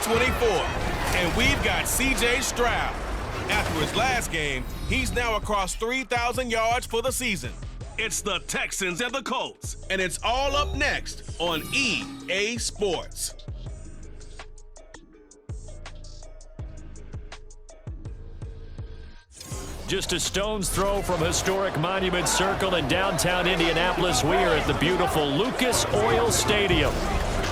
24. And we've got C.J. Stroud. After his last game, he's now across 3,000 yards for the season. It's the Texans and the Colts, and it's all up next on EA Sports. Just a stone's throw from historic Monument Circle in downtown Indianapolis, we are at the beautiful Lucas Oil Stadium.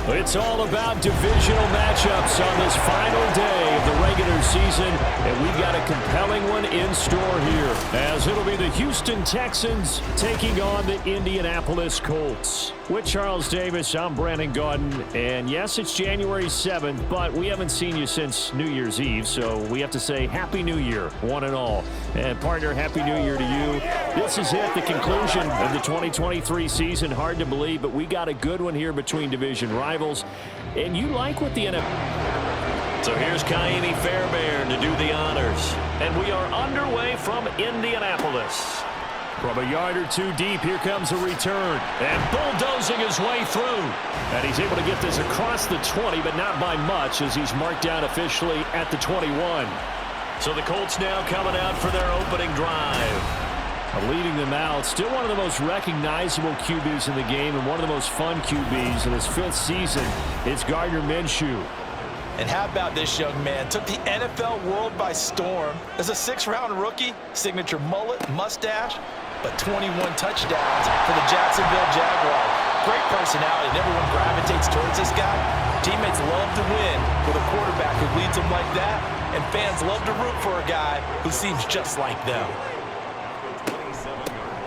It's all about divisional matchups on this final day of the regular season, and we've got a compelling one in store here, as it'll be the Houston Texans taking on the Indianapolis Colts. With Charles Davis, I'm Brandon Gaudin, and yes, it's January 7th, but we haven't seen you since New Year's Eve, so we have to say Happy New Year, one and all. And partner, Happy New Year to you. This is it, the conclusion of the 2023 season. Hard to believe, but we got a good one here between division rivals. And you like what the NFL... So here's Kaimi Fairbairn to do the honors. And we are underway from Indianapolis. From a yard or two deep, here comes a return. And bulldozing his way through. And he's able to get this across the 20, but not by much, as he's marked down officially at the 21. So the Colts now coming out for their opening drive. Leading them out, still one of the most recognizable QBs in the game and one of the most fun QBs in his 5th season. It's Gardner Minshew. And how about this young man? Took the NFL world by storm. As a 6th-round rookie, signature mullet, mustache, but 21 touchdowns for the Jacksonville Jaguars. Great personality, and everyone gravitates towards this guy. Teammates love to win with a quarterback who leads them like that, and fans love to root for a guy who seems just like them.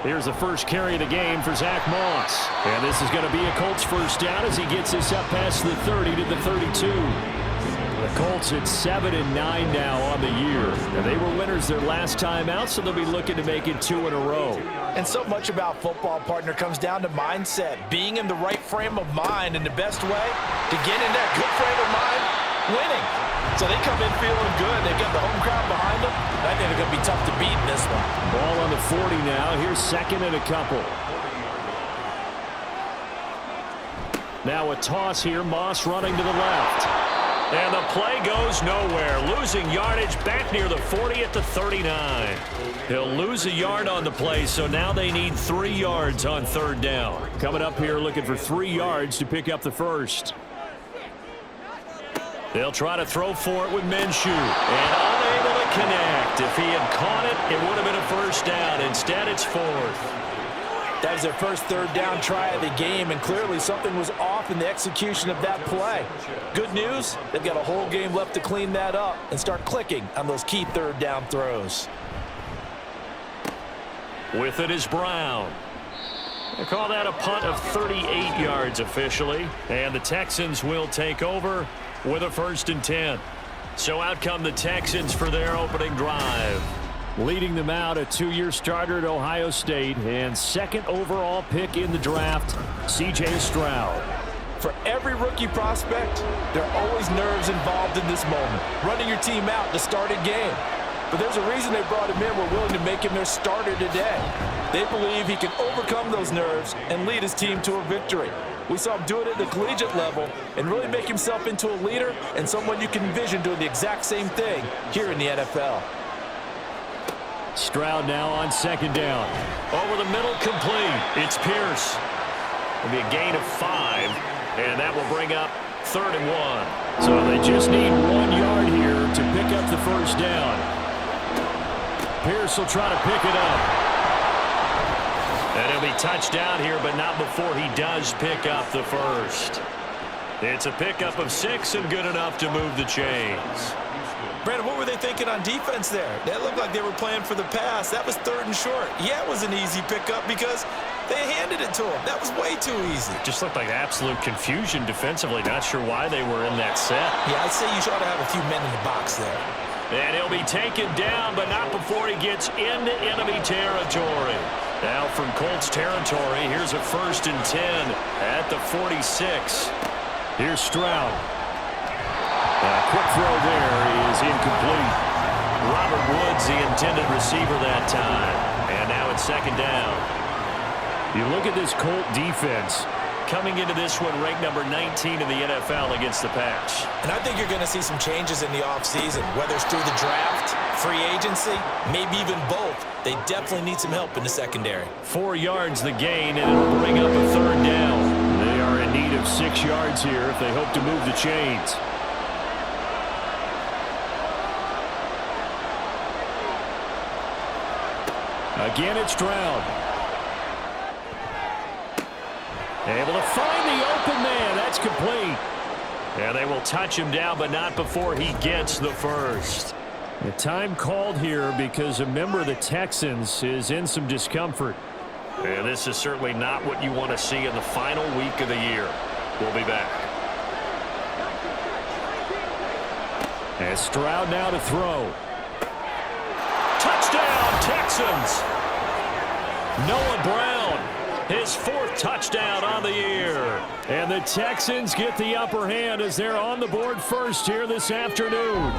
Here's the first carry of the game for Zach Moss. And this is going to be a Colts first down as he gets this up past the 30 to the 32. The Colts at 7-9 now on the year. And they were winners their last time out, so they'll be looking to make it 2 in a row. And so much about football, partner, comes down to mindset. Being in the right frame of mind, and the best way to get in that good frame of mind, winning. So they come in feeling good. They've got the home crowd behind them. I think they're going to be tough to beat in this one. Ball on the 40 now. Here's 2nd and a couple. Now a toss here. Moss running to the left. And the play goes nowhere. Losing yardage back near the 40 at the 39. He'll lose a yard on the play, so now they need 3 yards on 3rd down. Coming up here looking for 3 yards to pick up the first. They'll try to throw for it with Minshew. And unable to connect. If he had caught it, it would have been a first down. Instead, it's 4th. That was their first 3rd down try of the game, and clearly something was off in the execution of that play. Good news, they've got a whole game left to clean that up and start clicking on those key 3rd down throws. With it is Brown. They call that a punt of 38 yards officially, and the Texans will take over with a 1st and 10. So out come the Texans for their opening drive. Leading them out, a 2-year starter at Ohio State and 2nd overall pick in the draft, C.J. Stroud. For every rookie prospect, there are always nerves involved in this moment. Running your team out to start a game. But there's a reason they brought him in. We're willing to make him their starter today. They believe he can overcome those nerves and lead his team to a victory. We saw him do it at the collegiate level and really make himself into a leader and someone you can envision doing the exact same thing here in the NFL. Stroud now on 2nd down. Over the middle, complete. It's Pierce. It'll be a gain of 5, and that will bring up 3rd and 1. So they just need 1 yard here to pick up the first down. Pierce will try to pick it up. And he'll be touched down here, but not before he does pick up the first. It's a pickup of 6 and good enough to move the chains. Brandon, what were they thinking on defense there? That looked like they were playing for the pass. That was 3rd and short. Yeah, it was an easy pickup because they handed it to him. That was way too easy. Just looked like absolute confusion defensively. Not sure why they were in that set. Yeah, I'd say you ought to have a few men in the box there. And he'll be taken down, but not before he gets into enemy territory. Now from Colts territory, here's a 1st and 10 at the 46. Here's Stroud. Quick throw there is incomplete. Robert Woods, the intended receiver that time. And now it's 2nd down. You look at this Colt defense. coming into this one ranked number 19 in the NFL against the pass. And I think you're going to see some changes in the offseason, whether it's through the draft, free agency, maybe even both. They definitely need some help in the secondary. 4 yards the gain, and it'll bring up a third down. They are in need of 6 yards here if they hope to move the chains. Again, it's Stroud. Able to find the open man. That's complete. And they will touch him down, but not before he gets the first. The time called here because a member of the Texans is in some discomfort. And this is certainly not what you want to see in the final week of the year. We'll be back. And Stroud now to throw. Touchdown, Texans! Noah Brown, his 4th touchdown on the year. And the Texans get the upper hand as they're on the board first here this afternoon.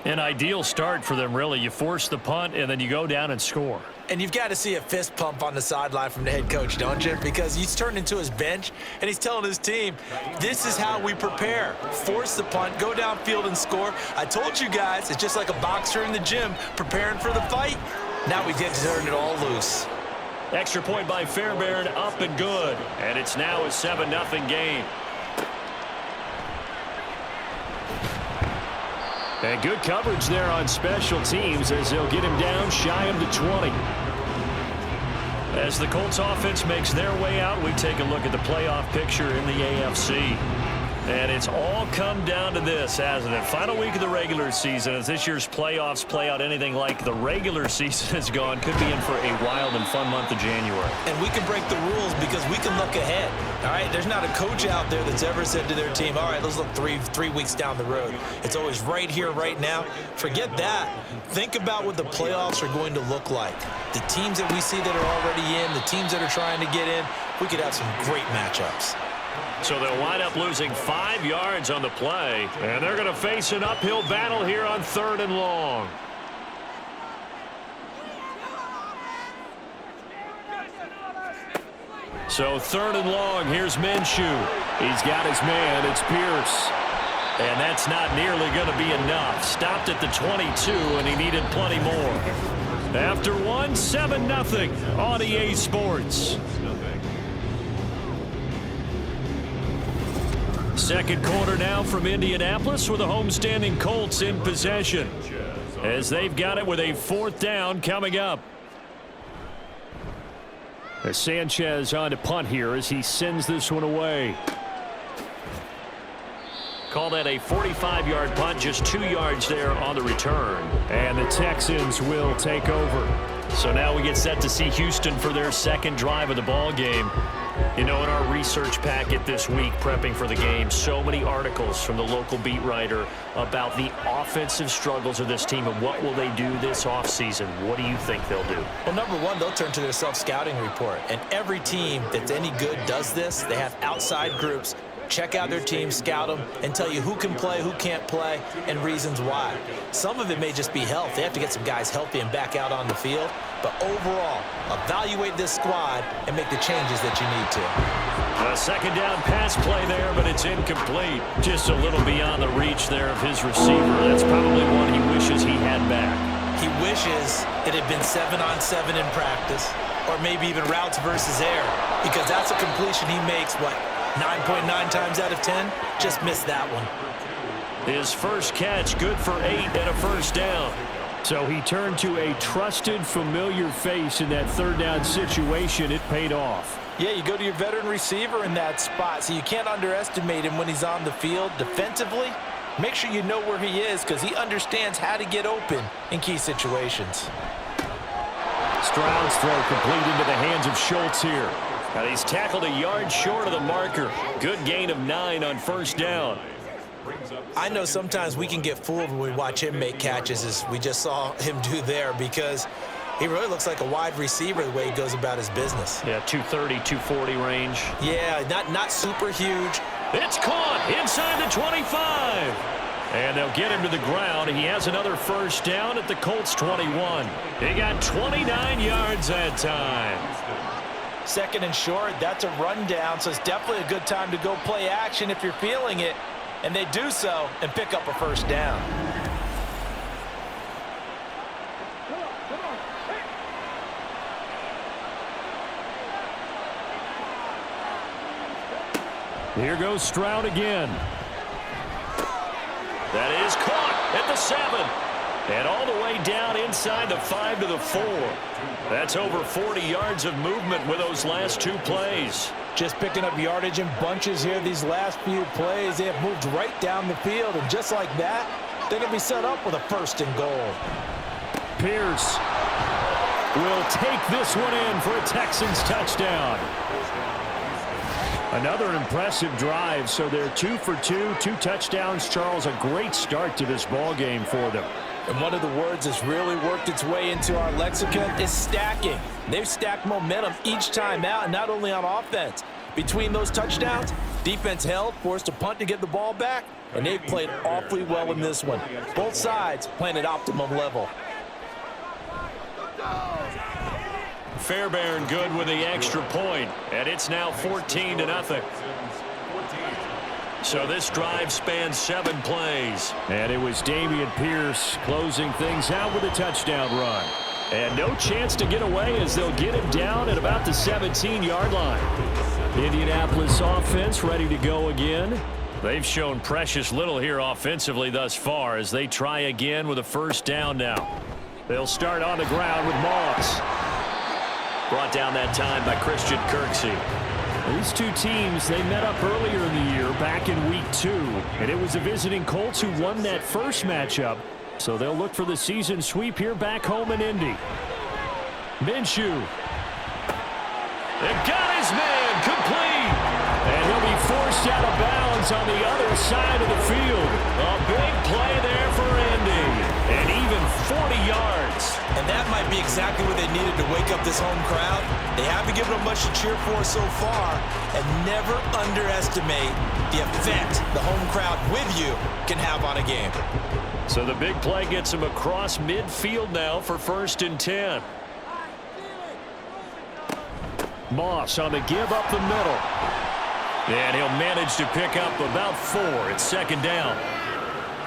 An ideal start for them, really. You force the punt, and then you go down and score. And you've got to see a fist pump on the sideline from the head coach, don't you? Because he's turned into his bench, and he's telling his team, this is how we prepare. Force the punt, go downfield and score. I told you guys, it's just like a boxer in the gym preparing for the fight. Now we get to turn it all loose. Extra point by Fairbairn, up and good. And it's now a 7-0 game. And good coverage there on special teams as they'll get him down shy of the 20. As the Colts offense makes their way out, we take a look at the playoff picture in the AFC. And it's all come down to this, hasn't it? Final week of the regular season. As this year's playoffs play out anything like the regular season has gone, could be in for a wild and fun month of January. And we can break the rules because we can look ahead. All right, there's not a coach out there that's ever said to their team, all right, let's look three weeks down the road. It's always right here, right now. Forget that. Think about what the playoffs are going to look like. The teams that we see that are already in, the teams that are trying to get in, we could have some great matchups. So they'll wind up losing 5 yards on the play, and they're going to face an uphill battle here on 3rd and long. So 3rd and long, here's Minshew. He's got his man, it's Pierce. And that's not nearly going to be enough. Stopped at the 22, and he needed plenty more. After one, 7-0 on EA Sports. Second quarter now from Indianapolis with the homestanding Colts in possession as they've got it with a 4th down coming up. As Sanchez on to punt here as he sends this one away. Call that a 45-yard punt, just 2 yards there on the return. And the Texans will take over. So now we get set to see Houston for their second drive of the ball game. You know, in our research packet this week, prepping for the game, so many articles from the local beat writer about the offensive struggles of this team and what will they do this offseason. What do you think they'll do? Well, number one, they'll turn to their self-scouting report. And every team that's any good does this. They have outside groups. Check out their team, scout them, and tell you who can play, who can't play, and reasons why. Some of it may just be health. They have to get some guys healthy and back out on the field. But overall, evaluate this squad and make the changes that you need to. A second down pass play there, but it's incomplete. Just a little beyond the reach there of his receiver. That's probably one he wishes he had back. He wishes it had been 7-on-7 in practice, or maybe even routes versus air, because that's a completion he makes, 9.9 times out of 10, just missed that one. His first catch, good for 8 and a first down. So he turned to a trusted, familiar face in that third down situation. It paid off. Yeah, you go to your veteran receiver in that spot, so you can't underestimate him when he's on the field defensively. Make sure you know where he is because he understands how to get open in key situations. Stroud's throw complete into the hands of Schultz here. And he's tackled a yard short of the marker. Good gain of 9 on first down. I know sometimes we can get fooled when we watch him make catches, as we just saw him do there, because he really looks like a wide receiver the way he goes about his business. Yeah, 230, 240 range. Yeah, not super huge. It's caught inside the 25. And they'll get him to the ground. He has another first down at the Colts 21. He got 29 yards that time. Second and short, that's a rundown, so it's definitely a good time to go play action if you're feeling it. And they do so and pick up a first down. Here goes Stroud again. That is caught at the 7. And all the way down inside the 5 to the 4. That's over 40 yards of movement with those last 2 plays. Just picking up yardage in bunches here these last few plays. They have moved right down the field, and just like that, they're going to be set up with a first and goal. Pierce will take this one in for a Texans touchdown. Another impressive drive, so they're 2 for 2, 2 touchdowns. Charles, a great start to this ball game for them. And one of the words that's really worked its way into our lexicon is stacking. They've stacked momentum each time out, and not only on offense. Between those touchdowns, defense held, forced a punt to get the ball back, and they've played awfully well in this one. Both sides playing at optimum level. Fairbairn good with the extra point, and it's now 14-0. So this drive spans 7 plays. And it was Dameon Pierce closing things out with a touchdown run. And no chance to get away as they'll get him down at about the 17-yard line. Indianapolis offense ready to go again. They've shown precious little here offensively thus far as they try again with a first down now. They'll start on the ground with Moss. Brought down that time by Christian Kirksey. These two teams, they met up earlier in the year back in week 2. And it was the visiting Colts who won that first matchup. So they'll look for the season sweep here back home in Indy. Minshew. They got his man complete. And he'll be forced out of bounds on the other side of the field. A big play there for Indy. And even 40 yards. And that might be exactly what they needed to wake up this home crowd. They haven't given them much to cheer for so far. And never underestimate the effect the home crowd with you can have on a game. So the big play gets him across midfield now for 1st and 10. Moss on the give up the middle. And he'll manage to pick up about 4. It's 2nd down.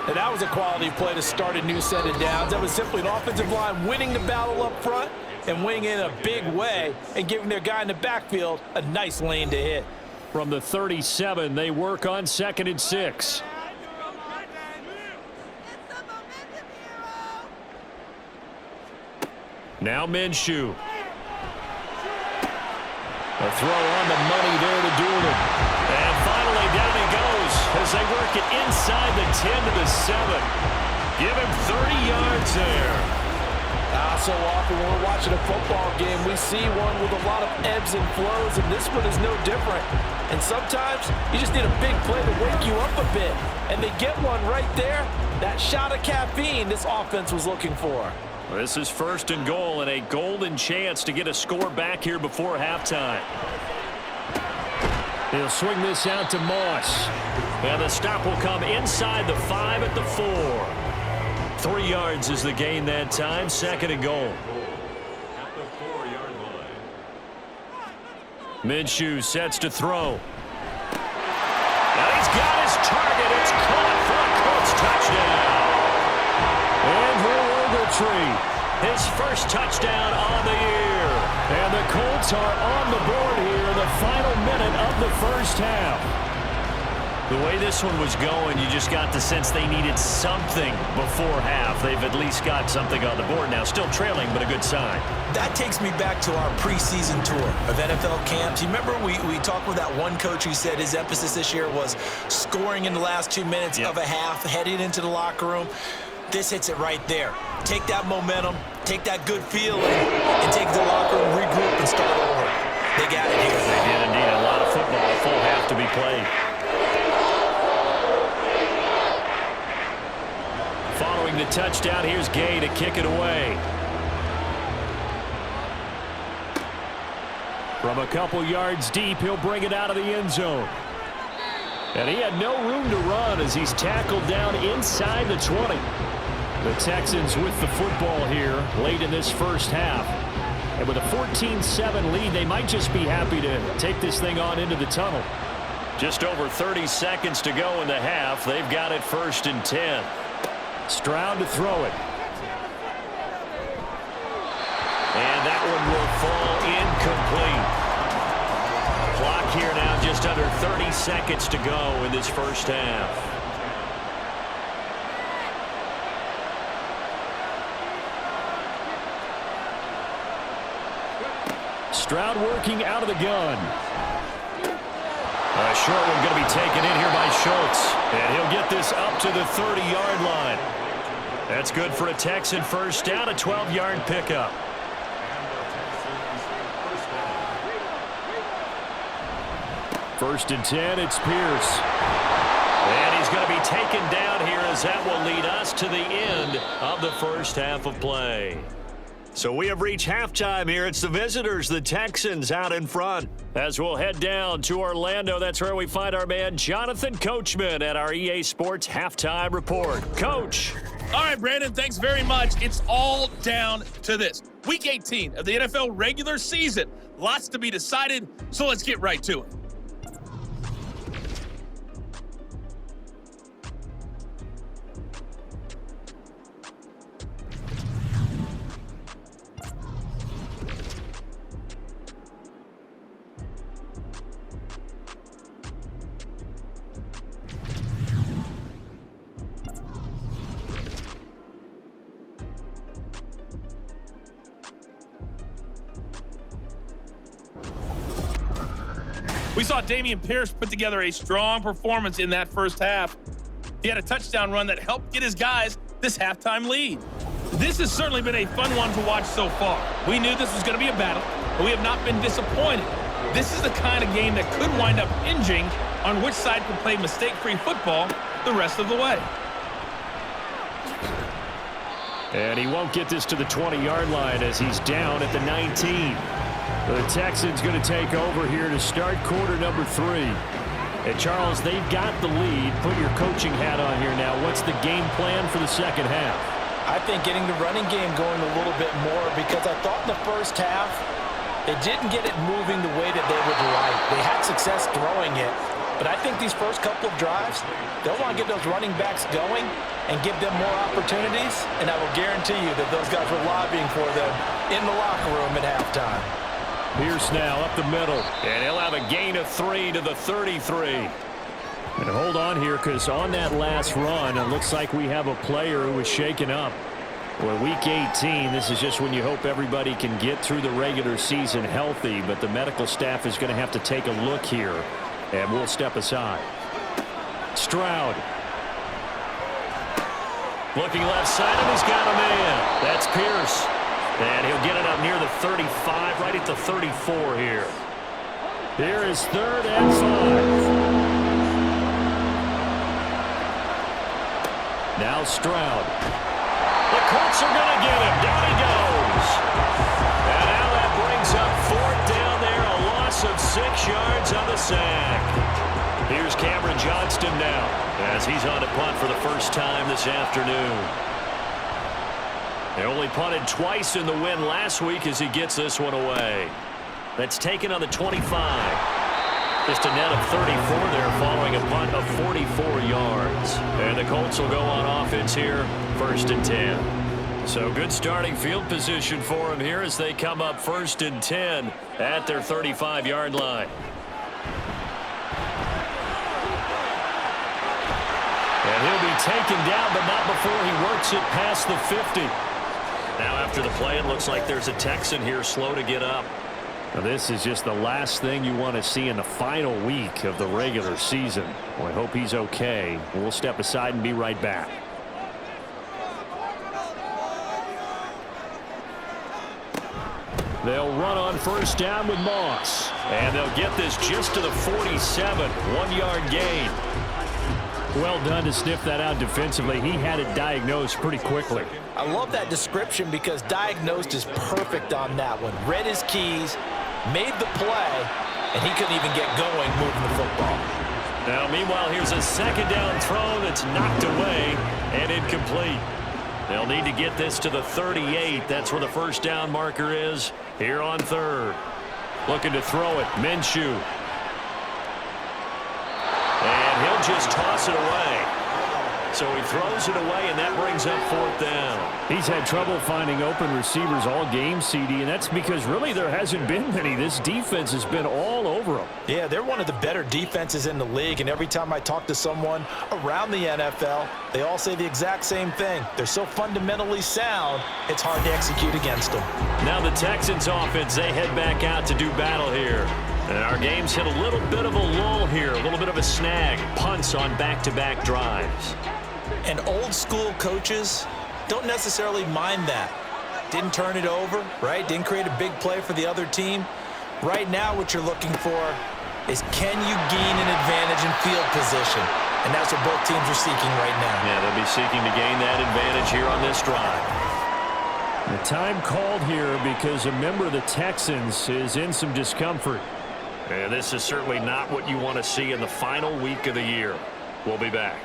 And that was a quality play to start a new set of downs. That was simply an offensive line winning the battle up front and winning in a big way and giving their guy in the backfield a nice lane to hit. From the 37, they work on 2nd and 6. Now Minshew. A throw on the money there to Doolin. And finally down he goes as they work it inside the 10 to the 7. Give him 30 yards there. So often when we're watching a football game, we see one with a lot of ebbs and flows, and this one is no different. And sometimes you just need a big play to wake you up a bit. And they get one right there. That shot of caffeine this offense was looking for. This is 1st and goal and a golden chance to get a score back here before halftime. He'll swing this out to Moss. And the stop will come inside the 5 at the 4. 3 yards is the gain that time. 2nd and goal. At the 4-yard line. Minshew sets to throw. Now he's got his target. It's caught for a Colts touchdown. Andrew Ogletree, his first touchdown on the year. And the Colts are on the board here in the final minute of the first half. The way this one was going, you just got the sense they needed something before half. They've at least got something on the board now. Still trailing, but a good sign. That takes me back to our preseason tour of NFL camps. You remember we talked with that one coach who said his emphasis this year was scoring in the last 2 minutes of a half, heading into the locker room. This hits it right there. Take that momentum, take that good feeling, and take the locker room, regroup, and start over. They got it here. They did indeed. A lot of football, a full half to be played. Following the touchdown, here's Gay to kick it away. From a couple yards deep, he'll bring it out of the end zone. And he had no room to run as he's tackled down inside the 20. The Texans with the football here late in this first half. And with a 14-7 lead, they might just be happy to take this thing on into the tunnel. Just over 30 seconds to go in the half. They've got it 1st and 10. Stroud to throw it. And that one will fall incomplete. Clock here now just under 30 seconds to go in this first half. Stroud working out of the gun. A short one going to be taken in here by Schultz. And he'll get this up to the 30-yard line. That's good for a Texan first down, a 12-yard pickup. First and 10, it's Pierce. And he's going to be taken down here as that will lead us to the end of the first half of play. So we have reached halftime here. It's the visitors, the Texans, out in front. As we'll head down to Orlando, that's where we find our man Jonathan Coachman at our EA Sports Halftime Report. Coach. All right, Brandon, thanks very much. It's all down to this. Week 18 of the NFL regular season. Lots to be decided, so let's get right to it. We saw Dameon Pierce put together a strong performance in that first half. He had a touchdown run that helped get his guys this halftime lead. This has certainly been a fun one to watch so far. We knew this was going to be a battle, but we have not been disappointed. This is the kind of game that could wind up hinging on which side can play mistake-free football the rest of the way. And he won't get this to the 20-yard line as he's down at the 19. The Texans going to take over here to start quarter number 3. And Charles, they've got the lead. Put your coaching hat on here now. What's the game plan for the second half? I think getting the running game going a little bit more, because I thought in the first half they didn't get it moving the way that they would like. They had success throwing it, but I think these first couple of drives, they'll want to get those running backs going and give them more opportunities, and I will guarantee you that those guys were lobbying for them in the locker room at halftime. Pierce now up the middle, and he'll have a gain of 3 to the 33. And hold on here, because on that last run, it looks like we have a player who was shaken up. Well, week 18, this is just when you hope everybody can get through the regular season healthy, but the medical staff is going to have to take a look here, and we'll step aside. Stroud. Looking left side, and he's got a man. That's Pierce. And he'll get it up near the 35, right at the 34 here. Here is 3rd and 5. Now Stroud. The Colts are going to get him. Down he goes. And now that brings up 4th down there, a loss of 6 yards on the sack. Here's Cameron Johnston now as he's on a punt for the first time this afternoon. They only punted twice in the win last week as he gets this one away. That's taken on the 25. Just a net of 34 there following a punt of 44 yards. And the Colts will go on offense here, 1st and 10. So good starting field position for him here as they come up 1st and 10 at their 35-yard line. And he'll be taken down, but not before he works it past the 50. Now after the play, it looks like there's a Texan here slow to get up. Now this is just the last thing you want to see in the final week of the regular season. Well, I hope he's okay. We'll step aside and be right back. They'll run on 1st down with Moss. And they'll get this just to the 47. 1-yard gain. Well done to sniff that out defensively. He had it diagnosed pretty quickly. I love that description because diagnosed is perfect on that one. Read his keys, made the play, and he couldn't even get going moving the football. Now, meanwhile, here's a 2nd down throw that's knocked away and incomplete. They'll need to get this to the 38. That's where the 1st down marker is. Here on third. Looking to throw it. Minshew. And he'll just toss it away. So he throws it away, and that brings up fourth down. He's had trouble finding open receivers all game, CD, and that's because really there hasn't been many. This defense has been all over them. Yeah, they're one of the better defenses in the league, and every time I talk to someone around the NFL, they all say the exact same thing. They're so fundamentally sound, it's hard to execute against them. Now the Texans offense, they head back out to do battle here. And our game's hit a little bit of a lull here, a little bit of a snag. Punts on back-to-back drives. And old-school coaches don't necessarily mind that. Didn't turn it over, right? Didn't create a big play for the other team. Right now what you're looking for is can you gain an advantage in field position? And that's what both teams are seeking right now. Yeah, they'll be seeking to gain that advantage here on this drive. The time called here because a member of the Texans is in some discomfort. And this is certainly not what you want to see in the final week of the year. We'll be back.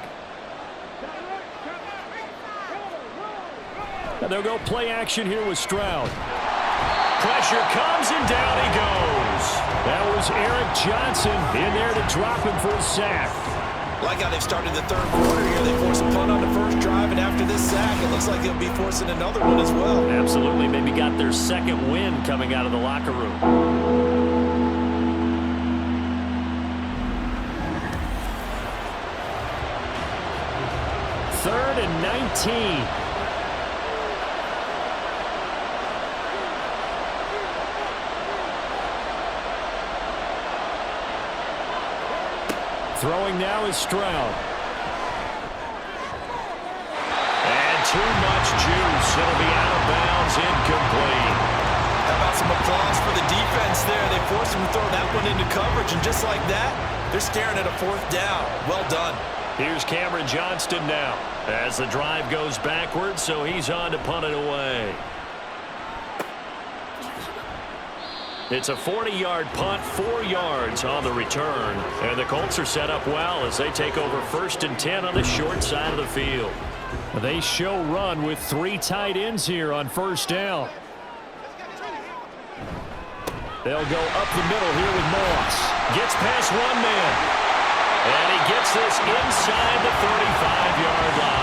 And they'll go play action here with Stroud. Pressure comes and down he goes. That was Eric Johnson in there to drop him for a sack. Like how they've started the third quarter here. They forced a punt on the first drive, and after this sack, it looks like they'll be forcing another one as well. Absolutely. Maybe got their second win coming out of the locker room. Third and 19. Throwing now is Stroud. And too much juice. It'll be out of bounds, incomplete. How about some applause for the defense there? They forced him to throw that one into coverage, and just like that, they're staring at a fourth down. Well done. Here's Cameron Johnston now as the drive goes backwards, so he's on to punt it away. It's a 40-yard punt, 4 yards on the return. And the Colts are set up well as they take over 1st and 10 on the short side of the field. They show run with 3 tight ends here on 1st down. They'll go up the middle here with Moss. Gets past one man. And he gets this inside the 35-yard line.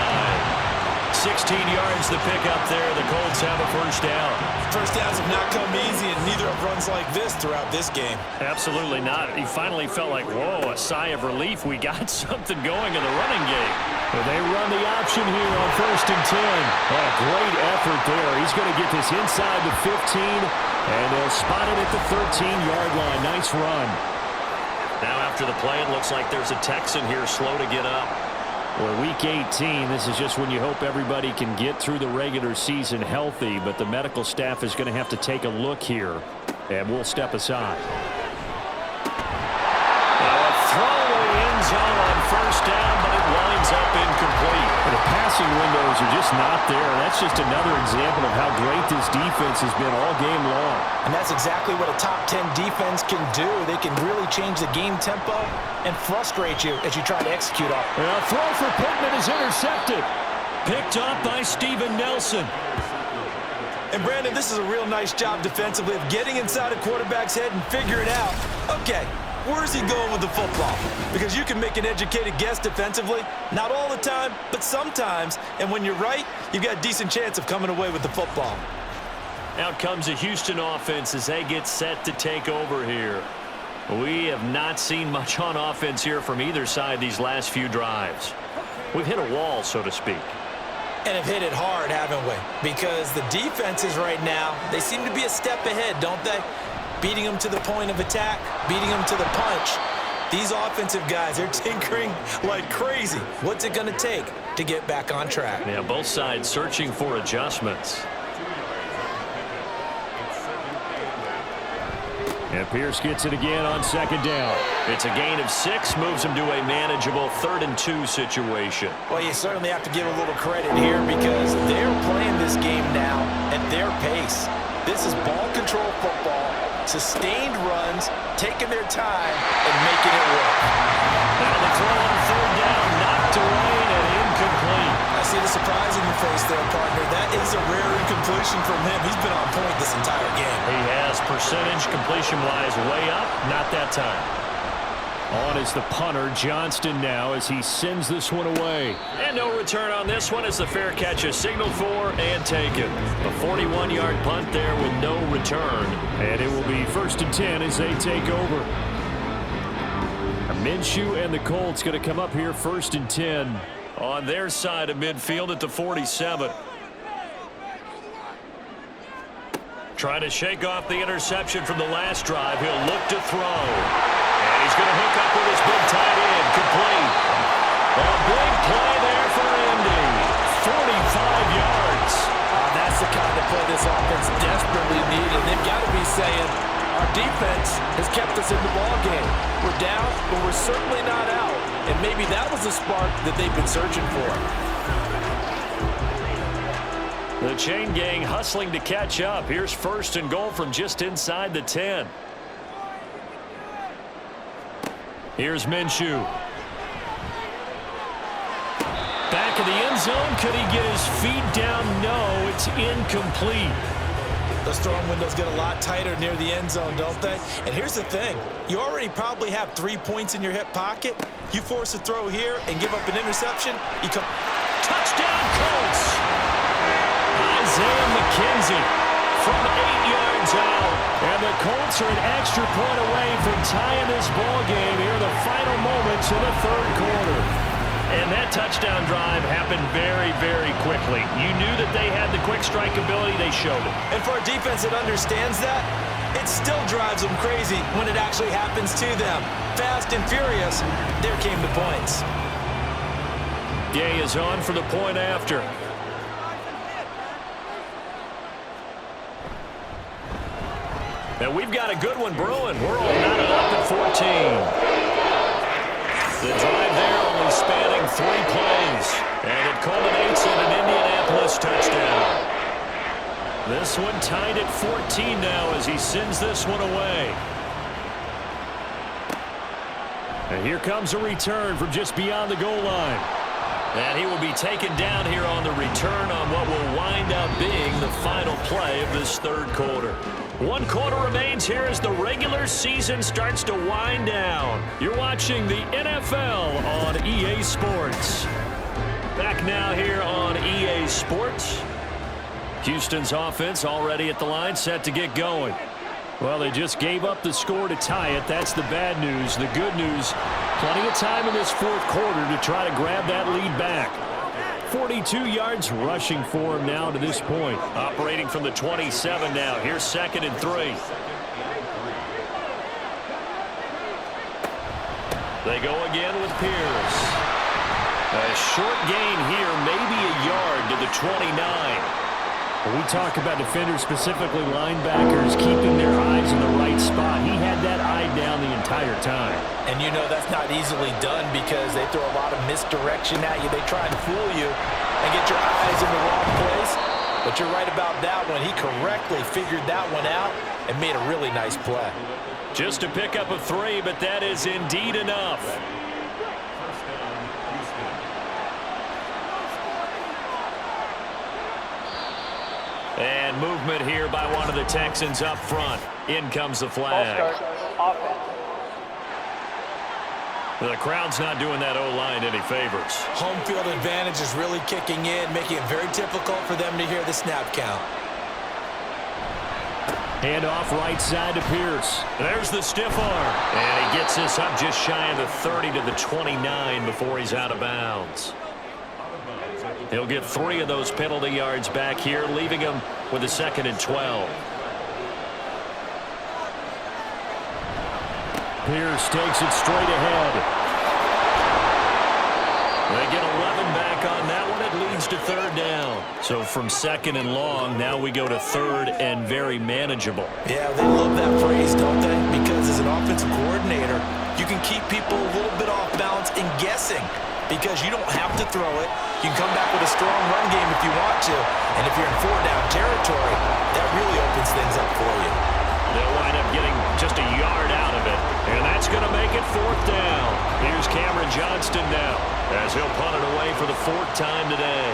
16 yards to pick up there. The Colts have a 1st down. First downs have not come easy, and neither have runs like this throughout this game. Absolutely not. He finally felt like, whoa, a sigh of relief. We got something going in the running game. But they run the option here on 1st and 10. Oh, great effort there. He's going to get this inside the 15, and they'll spot it at the 13-yard line. Nice run. Now after the play, it looks like there's a Texan here slow to get up. Well, week 18, this is just when you hope everybody can get through the regular season healthy, but the medical staff is going to have to take a look here, and we'll step aside. Now a throwaway end zone on 1st down, but it winds up incomplete. The passing windows are just not there. That's just another example of how great this defense has been all game long. And that's exactly what a top 10 defense can do. They can really change the game tempo and frustrate you as you try to execute off. And a throw for Pittman is intercepted. Picked up by Steven Nelson. And Brandon, this is a real nice job defensively of getting inside a quarterback's head and figuring out, okay, where's he going with the football? Because you can make an educated guess defensively. Not all the time, but sometimes. And when you're right, you've got a decent chance of coming away with the football. Out comes the Houston offense as they get set to take over here. We have not seen much on offense here from either side these last few drives. We've hit a wall, so to speak. And have hit it hard, haven't we? Because the defenses right now, they seem to be a step ahead, don't they? Beating them to the point of attack, beating them to the punch. These offensive guys, they're tinkering like crazy. What's it going to take to get back on track? Yeah, both sides searching for adjustments. And Pierce gets it again on 2nd down. It's a gain of 6, moves him to a manageable 3rd and 2 situation. Well, you certainly have to give a little credit here because they're playing this game now at their pace. This is ball control football, sustained runs, taking their time, and making it work. Now the throw on 3rd down, knocked away and incomplete. I see the surprise in your face there, partner. That is a rare incompletion from him. He's been on point this entire game. He has percentage completion-wise way up. Not that time. On is the punter, Johnston now, as he sends this one away. And no return on this one as the fair catch is signaled for and taken. A 41-yard punt there with no return. And it will be 1st and 10 as they take over. Minshew and the Colts going to come up here 1st and 10 on their side of midfield at the 47. Trying to shake off the interception from the last drive. He'll look to throw. And he's going to hook up with his big tight end. Complete. A big play there for Indy. 45 yards. That's the kind of play this offense desperately needed. They've got to be saying, our defense has kept us in the ball game. We're down, but we're certainly not out. And maybe that was the spark that they've been searching for. The chain gang hustling to catch up. Here's 1st and goal from just inside the 10. Here's Minshew. Back of the end zone. Could he get his feet down? No, it's incomplete. Those throwing windows get a lot tighter near the end zone, don't they? And here's the thing. You already probably have 3 points in your hip pocket. You force a throw here and give up an interception. You come. Touchdown, Colts. Isaiah McKenzie from 8 yards out. And the Colts are an extra point away from tying this ball game here in the final moments of the 3rd quarter. And that touchdown drive happened very, very quickly. You knew that they had the quick strike ability. They showed it. And for a defense that understands that, it still drives them crazy when it actually happens to them. Fast and furious, there came the points. Gay is on for the point after. And we've got a good one brewing. We're all knotted up at 14. The drive there only spanning 3 plays. And it culminates in an Indianapolis touchdown. This one tied at 14 now as he sends this one away. And here comes a return from just beyond the goal line. And he will be taken down here on the return on what will wind up being the final play of this 3rd quarter. 1 quarter remains here as the regular season starts to wind down. You're watching the NFL on EA Sports. Back now here on EA Sports. Houston's offense already at the line, set to get going. Well, they just gave up the score to tie it. That's the bad news. The good news, plenty of time in this 4th quarter to try to grab that lead back. 42 yards rushing for him now to this point. Operating from the 27 now. Here's 2nd and 3. They go again with Pierce. A short gain here, maybe a yard to the 29. When we talk about defenders, specifically linebackers, keeping their eyes in the right spot, he had that eye down the entire time. And you know that's not easily done because they throw a lot of misdirection at you. They try and fool you and get your eyes in the wrong place. But you're right about that one. He correctly figured that one out and made a really nice play. Just a pickup of 3, but that is indeed enough. And movement here by one of the Texans up front. In comes the flag. The crowd's not doing that O-line any favors. Home field advantage is really kicking in, making it very difficult for them to hear the snap count. Hand off right side to Pierce. There's the stiff arm. And he gets this up just shy of the 30 to the 29 before he's out of bounds. He'll get 3 of those penalty yards back here, leaving him with a 2nd and 12. Pierce takes it straight ahead. They get 11 back on that one. It leads to 3rd down. So from 2nd and long, now we go to 3rd and very manageable. Yeah, they love that phrase, don't they? Because as an offensive coordinator, you can keep people a little bit off balance and guessing because you don't have to throw it. You can come back with a strong run game if you want to. And if you're in 4-down territory, that really opens things up for you. They'll wind up getting just a yard out of it. And And that's going to make it 4th down. Here's Cameron Johnston now as he'll punt it away for the 4th time today.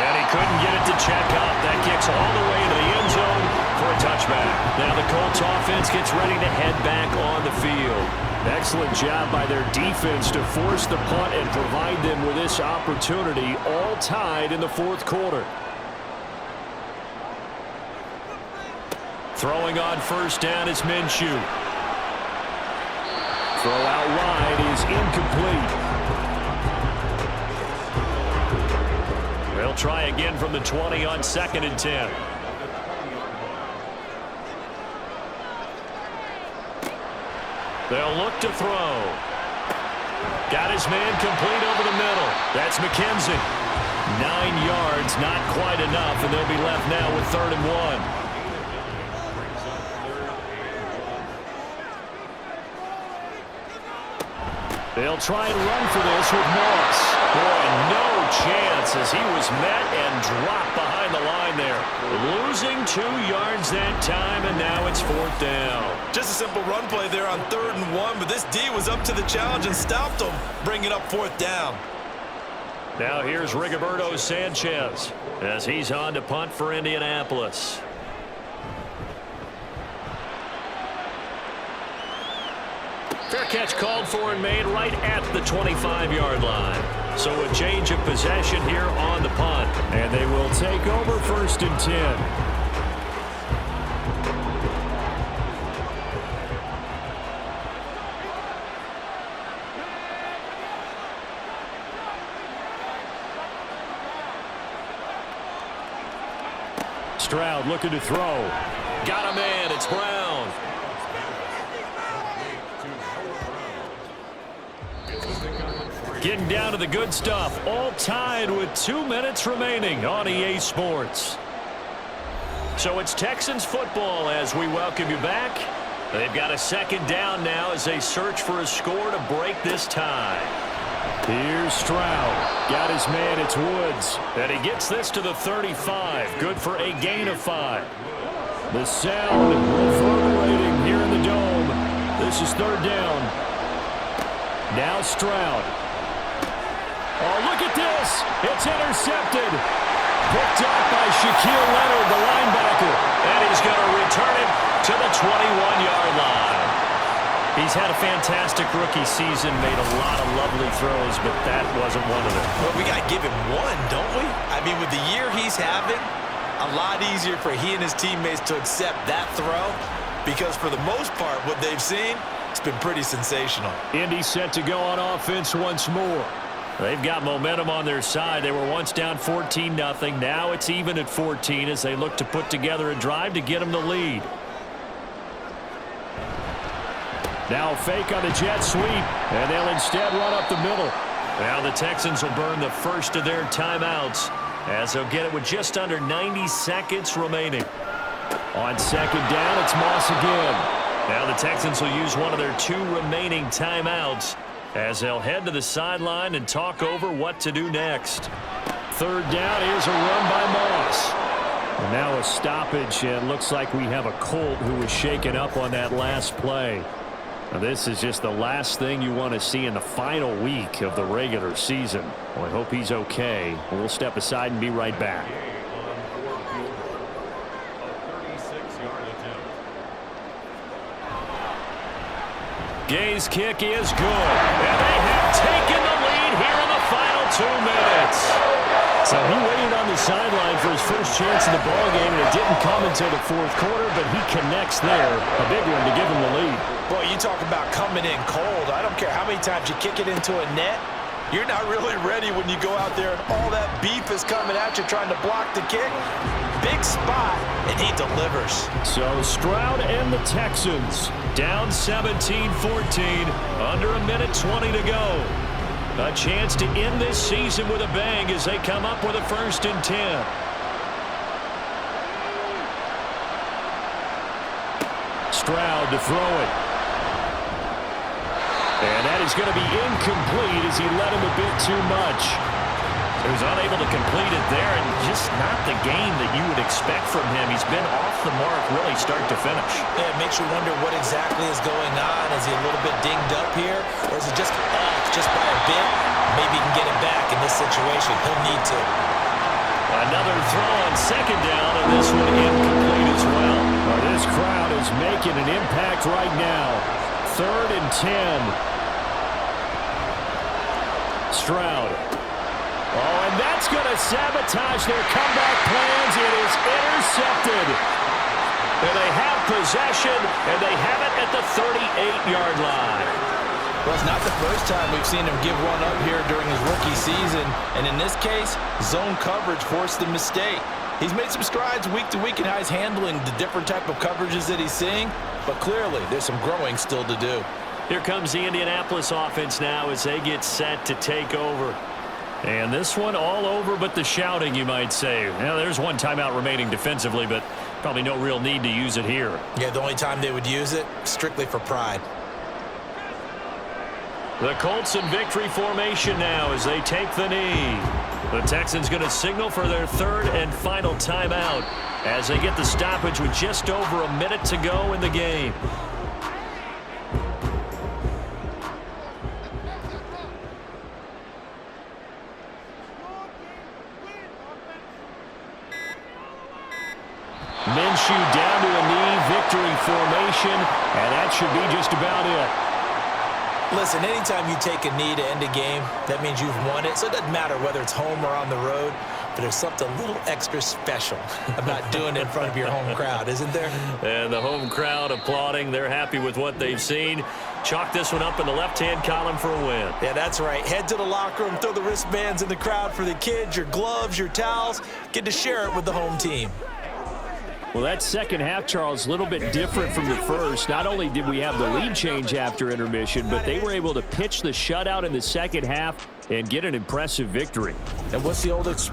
And he couldn't get it to check up. That kicks all the way to the end zone for a touchback. Now the Colts offense gets ready to head back on the field. Excellent job by their defense to force the punt and provide them with this opportunity, all tied in the 4th quarter. Throwing on 1st down is Minshew. Throw out wide is incomplete. They'll try again from the 20 on 2nd and 10. They'll look to throw. Got his man complete over the middle. That's McKenzie. 9 yards, not quite enough, and they'll be left now with 3rd and 1. They'll try and run for this with Moss. Boy, no chance as he was met and dropped behind the line there. Losing 2 yards that time, and now it's 4th down. Just a simple run play there on 3rd and 1, but this D was up to the challenge and stopped him, bringing up 4th down. Now here's Rigoberto Sanchez as he's on to punt for Indianapolis. Fair catch called for and made right at the 25-yard line. So a change of possession here on the punt. And they will take over 1st and 10. Stroud looking to throw. Got a man. It's Brown. Getting down to the good stuff. All tied with 2 minutes remaining on EA Sports. So it's Texans football as we welcome you back. They've got a 2nd down now as they search for a score to break this tie. Here's Stroud. Got his man. It's Woods. And he gets this to the 35. Good for a gain of 5. The sound reverberating here in the dome. This is 3rd down. Now Stroud. Oh, look at this. It's intercepted. Picked up by Shaquille Leonard, the linebacker. And he's going to return it to the 21-yard line. He's had a fantastic rookie season, made a lot of lovely throws, but that wasn't one of them. Well, we got to give him one, don't we? I mean, with the year he's having, a lot easier for he and his teammates to accept that throw because for the most part, what they've seen, it's been pretty sensational. Indy set to go on offense once more. They've got momentum on their side. They were once down 14-0. Now it's even at 14 as they look to put together a drive to get them the lead. Now a fake on the jet sweep, and they'll instead run up the middle. Now the Texans will burn the first of their timeouts as they'll get it with just under 90 seconds remaining. On 2nd down, it's Moss again. Now the Texans will use one of their 2 remaining timeouts as they'll head to the sideline and talk over what to do next. 3rd down, here's a run by Moss. And now a stoppage, and looks like we have a Colt who was shaken up on that last play. Now this is just the last thing you want to see in the final week of the regular season. Well, I hope he's okay. We'll step aside and be right back. Gay's kick is good, and they have taken the lead here in the final 2 minutes. So he waited on the sideline for his first chance in the ballgame, and it didn't come until the 4th quarter, but he connects there. A big one to give him the lead. Boy, you talk about coming in cold. I don't care how many times you kick it into a net. You're not really ready when you go out there and all that beef is coming at you trying to block the kick. Big spot, and he delivers. So Stroud and the Texans down 17-14, under a minute 20 to go. A chance to end this season with a bang as they come up with a 1st and 10. Stroud to throw it. And that is going to be incomplete as he led him a bit too much. He was unable to complete it there, and just not the game that you would expect from him. He's been off the mark really start to finish. Yeah, it makes you wonder what exactly is going on. Is he a little bit dinged up here, or is it just off just by a bit? Maybe he can get it back in this situation. He'll need to. Another throw on second down, and this one incomplete as well. Well, this crowd is making an impact right now. 3rd and 10. Stroud. Oh, and that's going to sabotage their comeback plans. It is intercepted. And they have possession, and they have it at the 38-yard line. Well, it's not the first time we've seen him give one up here during his rookie season. And in this case, zone coverage forced the mistake. He's made some strides week to week in how he's handling the different type of coverages that he's seeing. But clearly, there's some growing still to do. Here comes the Indianapolis offense now as they get set to take over. And this one all over but the shouting, you might say. Now, there's one timeout remaining defensively, but probably no real need to use it here. Yeah, the only time they would use it, strictly for pride. The Colts in victory formation now as they take the knee. The Texans going to signal for their 3rd and final timeout as they get the stoppage with just over a minute to go in the game. Minshew down to a knee, victory formation, and that should be just about it. Listen, anytime you take a knee to end a game, that means you've won it. So it doesn't matter whether it's home or on the road, but there's something a little extra special about doing it in front of your home crowd, isn't there? And the home crowd applauding. They're happy with what they've seen. Chalk this one up in the left-hand column for a win. Yeah, that's right. Head to the locker room, throw the wristbands in the crowd for the kids, your gloves, your towels. Get to share it with the home team. Well, that second half, Charles, a little bit different from the first. Not only did we have the lead change after intermission, but they were able to pitch the shutout in the second half and get an impressive victory. And what's the old expression?